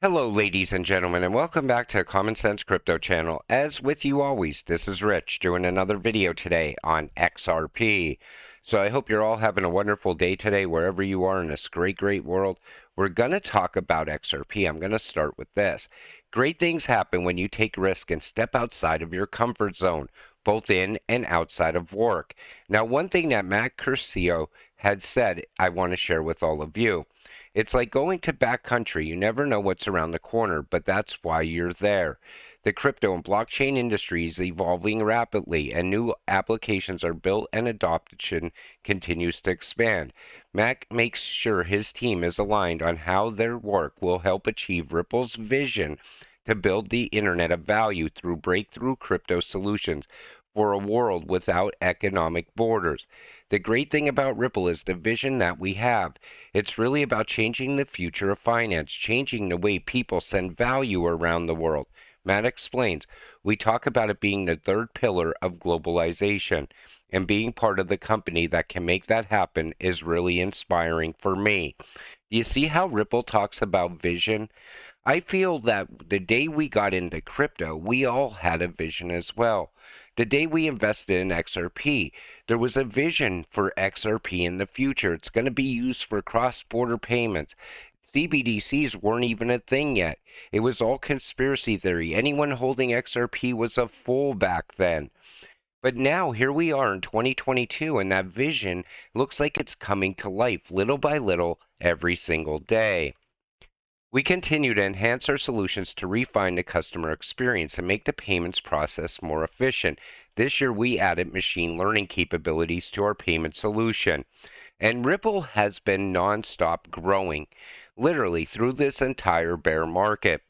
Hello, ladies and gentlemen, and welcome back to Common Sense Crypto channel. As with you always, this is Rich doing another video today on XRP. So I hope you're all having a wonderful day today, wherever you are in this great world. We're going to talk about XRP. I'm going to start with this. Great things happen when you take risk and step outside of your comfort zone, both in and outside of work. Now, one thing that Matt Curcio had said I want to share with all of you. It's like going to backcountry. You never know what's around the corner, but that's why you're there. The crypto and blockchain industry is evolving rapidly, and new applications are built and adoption continues to expand. Mac makes sure his team is aligned on how their work will help achieve Ripple's vision to build the Internet of Value through breakthrough crypto solutions for a world without economic borders. The great thing about Ripple is the vision that we have. It's really about changing the future of finance, changing the way people send value around the world. Matt explains, we talk about it being the third pillar of globalization, and being part of the company that can make that happen is really inspiring for me. Do you see how Ripple talks about vision? I feel that the day we got into crypto, we all had a vision as well. The day we invested in XRP, there was a vision for XRP in the future. It's going to be used for cross-border payments. CBDCs weren't even a thing yet. It was all conspiracy theory. Anyone holding XRP was a fool back then. But now, here we are in 2022, and that vision looks like it's coming to life little by little every single day. We continue to enhance our solutions to refine the customer experience and make the payments process more efficient. This year, we added machine learning capabilities to our payment solution. And Ripple has been nonstop growing, literally through this entire bear market.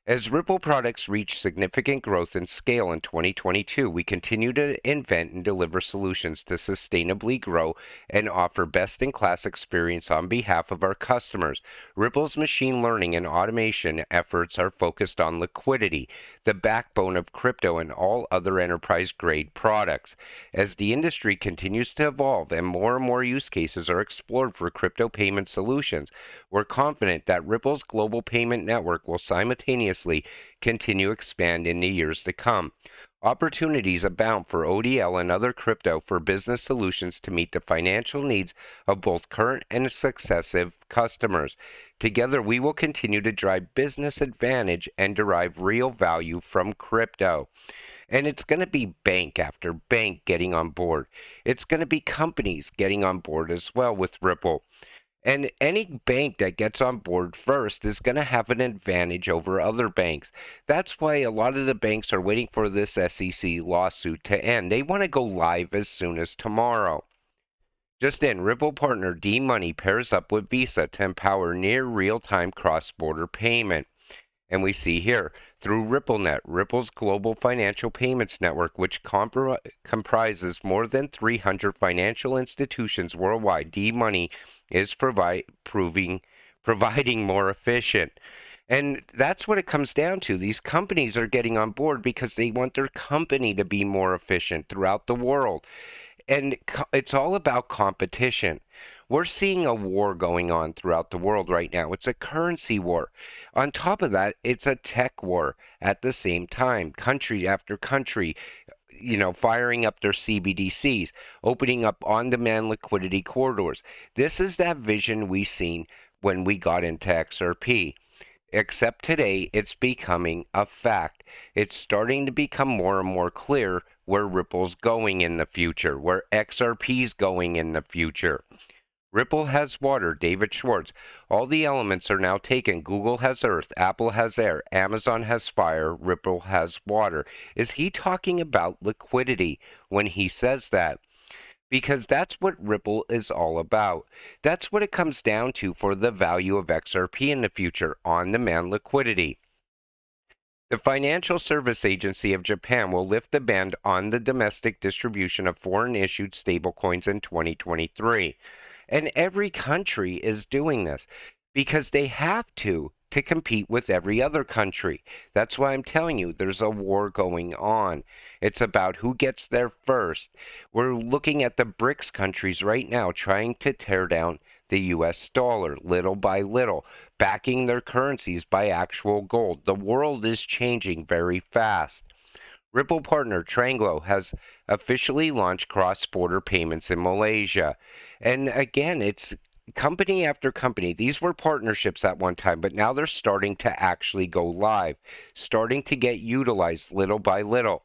As Ripple products reach significant growth and scale in 2022, we continue to invent and deliver solutions to sustainably grow and offer best-in-class experience on behalf of our customers. Ripple's machine learning and automation efforts are focused on liquidity, the backbone of crypto and all other enterprise-grade products. As the industry continues to evolve and more use cases are explored for crypto payment solutions, we're confident that Ripple's global payment network will simultaneously continue to expand in the years to come. Opportunities abound for ODL and other crypto for business solutions to meet the financial needs of both current and successive customers. Together, we will continue to drive business advantage and derive real value from crypto. And it's going to be bank after bank getting on board. It's going to be companies getting on board as well with Ripple. And any bank that gets on board first is going to have an advantage over other banks. That's why a lot of the banks are waiting for this SEC lawsuit to end. They want to go live as soon as tomorrow. Just in, Ripple partner D-Money pairs up with Visa to empower near real-time cross-border payment. And we see here, through RippleNet, Ripple's global financial payments network, which comprises more than 300 financial institutions worldwide, D-Money is providing more efficient. And that's what it comes down to. These companies are getting on board because they want their company to be more efficient throughout the world. And it's all about competition. We're seeing a war going on throughout the world right now. It's a currency war. On top of that, it's a tech war at the same time. Country after country, firing up their CBDCs, opening up on-demand liquidity corridors. This is that vision we seen when we got into XRP. Except today, it's becoming a fact. It's starting to become more and more clear where Ripple's going in the future, where XRP's going in the future. Ripple has water, David Schwartz. All the elements are now taken. Google has earth, Apple has air, Amazon has fire, Ripple has water. Is he talking about liquidity when he says that? Because that's what Ripple is all about. That's what it comes down to for the value of XRP in the future, on-demand liquidity. The Financial Service Agency of Japan will lift the ban on the domestic distribution of foreign-issued stablecoins in 2023. And every country is doing this because they have to compete with every other country. That's why I'm telling you, there's a war going on. It's about who gets there first. We're looking at the BRICS countries right now trying to tear down the US dollar, little by little, backing their currencies by actual gold. The world is changing very fast. Ripple partner Tranglo has officially launched cross-border payments in Malaysia. And again, it's company after company. These were partnerships at one time, but now they're starting to actually go live, starting to get utilized little by little.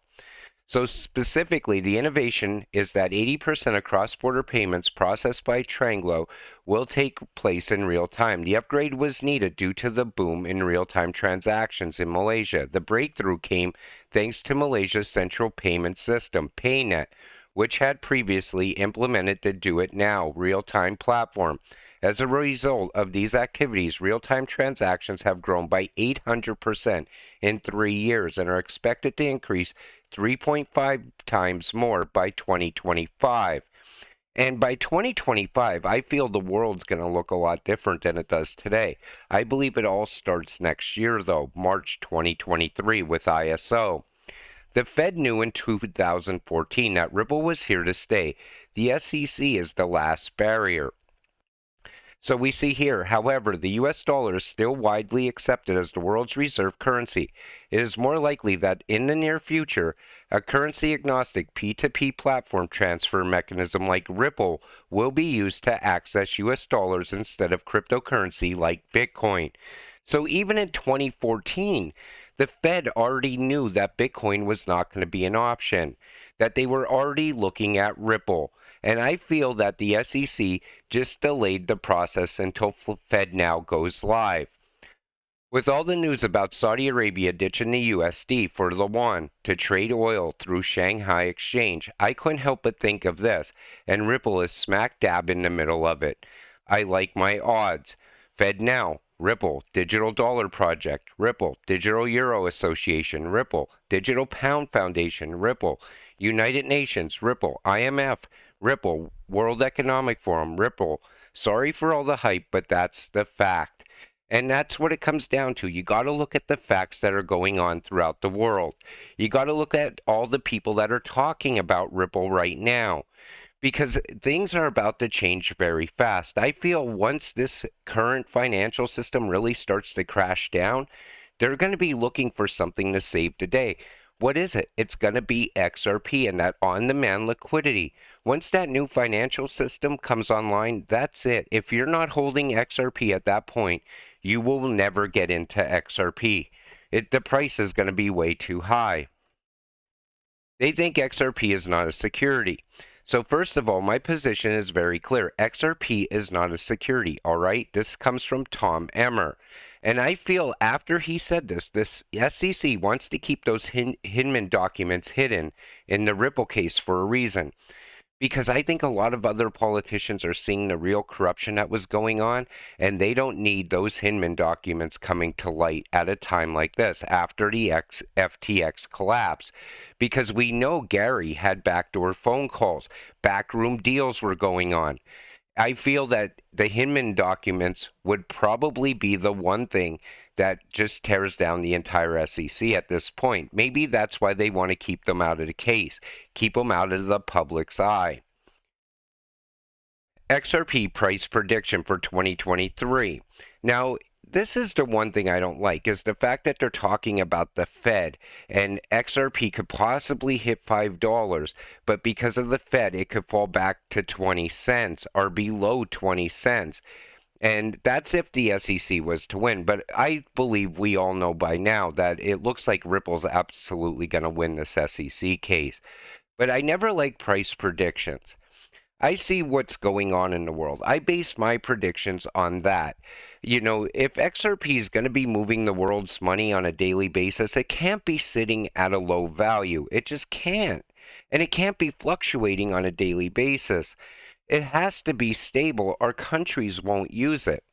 So specifically, the innovation is that 80% of cross-border payments processed by Tranglo will take place in real time. The upgrade was needed due to the boom in real-time transactions in Malaysia. The breakthrough came thanks to Malaysia's central payment system, PayNet, which had previously implemented the Do It Now real-time platform. As a result of these activities, real-time transactions have grown by 800% in 3 years and are expected to increase 3.5 times more by 2025. And by 2025, I feel the world's going to look a lot different than it does today. I believe it all starts next year, though, March 2023 with ISO. The Fed knew in 2014 that Ripple was here to stay. The SEC is the last barrier. So we see here, however, the US dollar is still widely accepted as the world's reserve currency. It is more likely that in the near future, a currency-agnostic P2P platform transfer mechanism like Ripple will be used to access US dollars instead of cryptocurrency like Bitcoin. So even in 2014, the Fed already knew that Bitcoin was not going to be an option, that they were already looking at Ripple. And I feel that the SEC just delayed the process until Fed now goes live. With all the news about Saudi Arabia ditching the USD for the yuan to trade oil through Shanghai Exchange, I couldn't help but think of this, and Ripple is smack dab in the middle of it. I like my odds. Fed Now, Ripple, Digital Dollar Project, Ripple, Digital Euro Association, Ripple, Digital Pound Foundation, Ripple, United Nations, Ripple, IMF, Ripple, World Economic Forum, Ripple. Sorry for all the hype, but that's the fact. And that's what it comes down to. You got to look at the facts that are going on throughout the world. You got to look at all the people that are talking about Ripple right now, because things are about to change very fast. I feel once this current financial system really starts to crash down, they're going to be looking for something to save the day. What is it? It's going to be XRP and that on-demand liquidity. Once that new financial system comes online, that's it. If you're not holding XRP at that point, you will never get into XRP. The price is going to be way too high. They think XRP is not a security. So first of all, my position is very clear. XRP is not a security, all right? This comes from Tom Emmer. And I feel after he said this SEC wants to keep those Hinman documents hidden in the Ripple case for a reason. Because I think a lot of other politicians are seeing the real corruption that was going on, and they don't need those Hinman documents coming to light at a time like this, after the FTX collapse. Because we know Gary had backdoor phone calls, backroom deals were going on. I feel that the Hinman documents would probably be the one thing that just tears down the entire SEC at this point. Maybe that's why they want to keep them out of the case, keep them out of the public's eye. XRP price prediction for 2023. Now, this is the one thing I don't like, is the fact that they're talking about the Fed, and XRP could possibly hit $5, but because of the Fed, it could fall back to 20 cents or below 20 cents. And that's if the SEC was to win. But I believe we all know by now that it looks like Ripple's absolutely going to win this SEC case. But I never like price predictions. I see what's going on in the world. I base my predictions on that. You know, if XRP is going to be moving the world's money on a daily basis, it can't be sitting at a low value. It just can't. And it can't be fluctuating on a daily basis. It has to be stable or countries won't use it.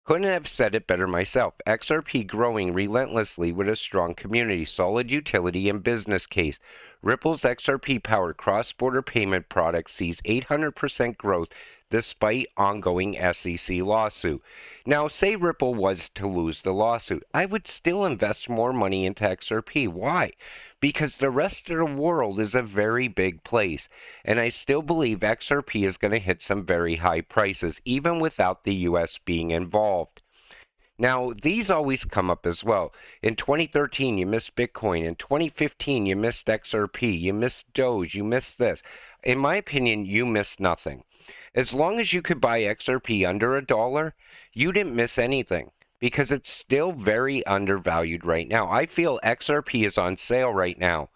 Couldn't have said it better myself. XRP growing relentlessly with a strong community, solid utility, and business case. Ripple's XRP-powered cross-border payment product sees 800% growth despite ongoing SEC lawsuit. Now, say Ripple was to lose the lawsuit, I would still invest more money into XRP. Why? Because the rest of the world is a very big place, and I still believe XRP is going to hit some very high prices, even without the US being involved. Now, these always come up as well. In 2013, you missed Bitcoin. In 2015, you missed XRP. You missed Doge. You missed this. In my opinion, you missed nothing. As long as you could buy XRP under $1, you didn't miss anything because it's still very undervalued right now. I feel XRP is on sale right now.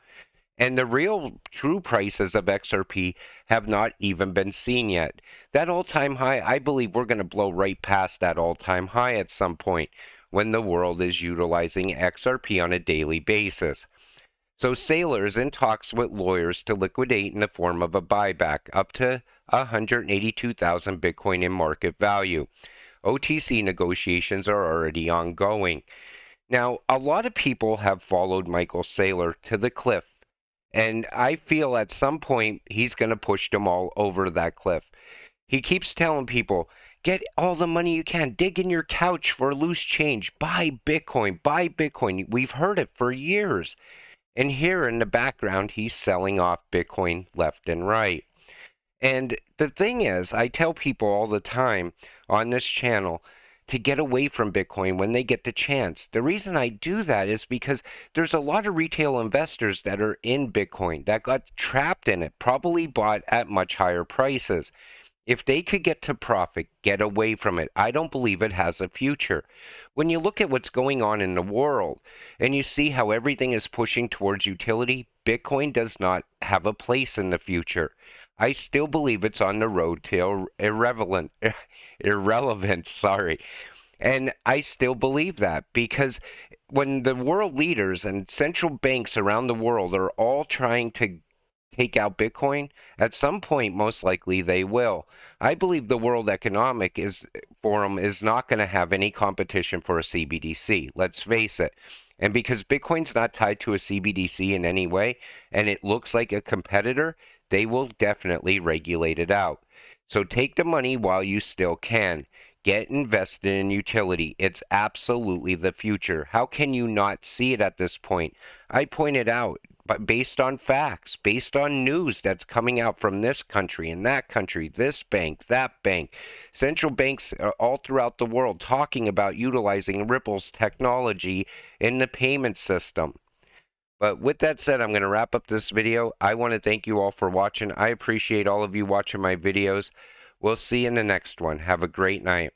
And the real true prices of XRP have not even been seen yet. That all-time high, I believe we're going to blow right past that all-time high at some point when the world is utilizing XRP on a daily basis. So Saylor is in talks with lawyers to liquidate in the form of a buyback up to 182,000 Bitcoin in market value. OTC negotiations are already ongoing. Now, a lot of people have followed Michael Saylor to the cliff. And I feel at some point he's going to push them all over that cliff. He keeps telling people, get all the money you can, dig in your couch for loose change, buy Bitcoin, buy Bitcoin. We've heard it for years. And here in the background, he's selling off Bitcoin left and right. And the thing is, I tell people all the time on this channel, to get away from Bitcoin when they get the chance. The reason I do that is because there's a lot of retail investors that are in Bitcoin that got trapped in it, probably bought at much higher prices. If they could get to profit, get away from it. I don't believe it has a future. When you look at what's going on in the world and you see how everything is pushing towards utility, Bitcoin does not have a place in the future. I still believe it's on the road to irrelevance, sorry. And I still believe that because when the world leaders and central banks around the world are all trying to take out Bitcoin, at some point, most likely they will. I believe the World Economic Forum is not going to have any competition for a CBDC. Let's face it. And because Bitcoin's not tied to a CBDC in any way, and it looks like a competitor, they will definitely regulate it out. So take the money while you still can. Get invested in utility. It's absolutely the future. How can you not see it at this point? I pointed out, but based on facts, based on news that's coming out from this country and that country, this bank, that bank, central banks all throughout the world talking about utilizing Ripple's technology in the payment system. But with that said, I'm going to wrap up this video. I want to thank you all for watching. I appreciate all of you watching my videos. We'll see you in the next one. Have a great night.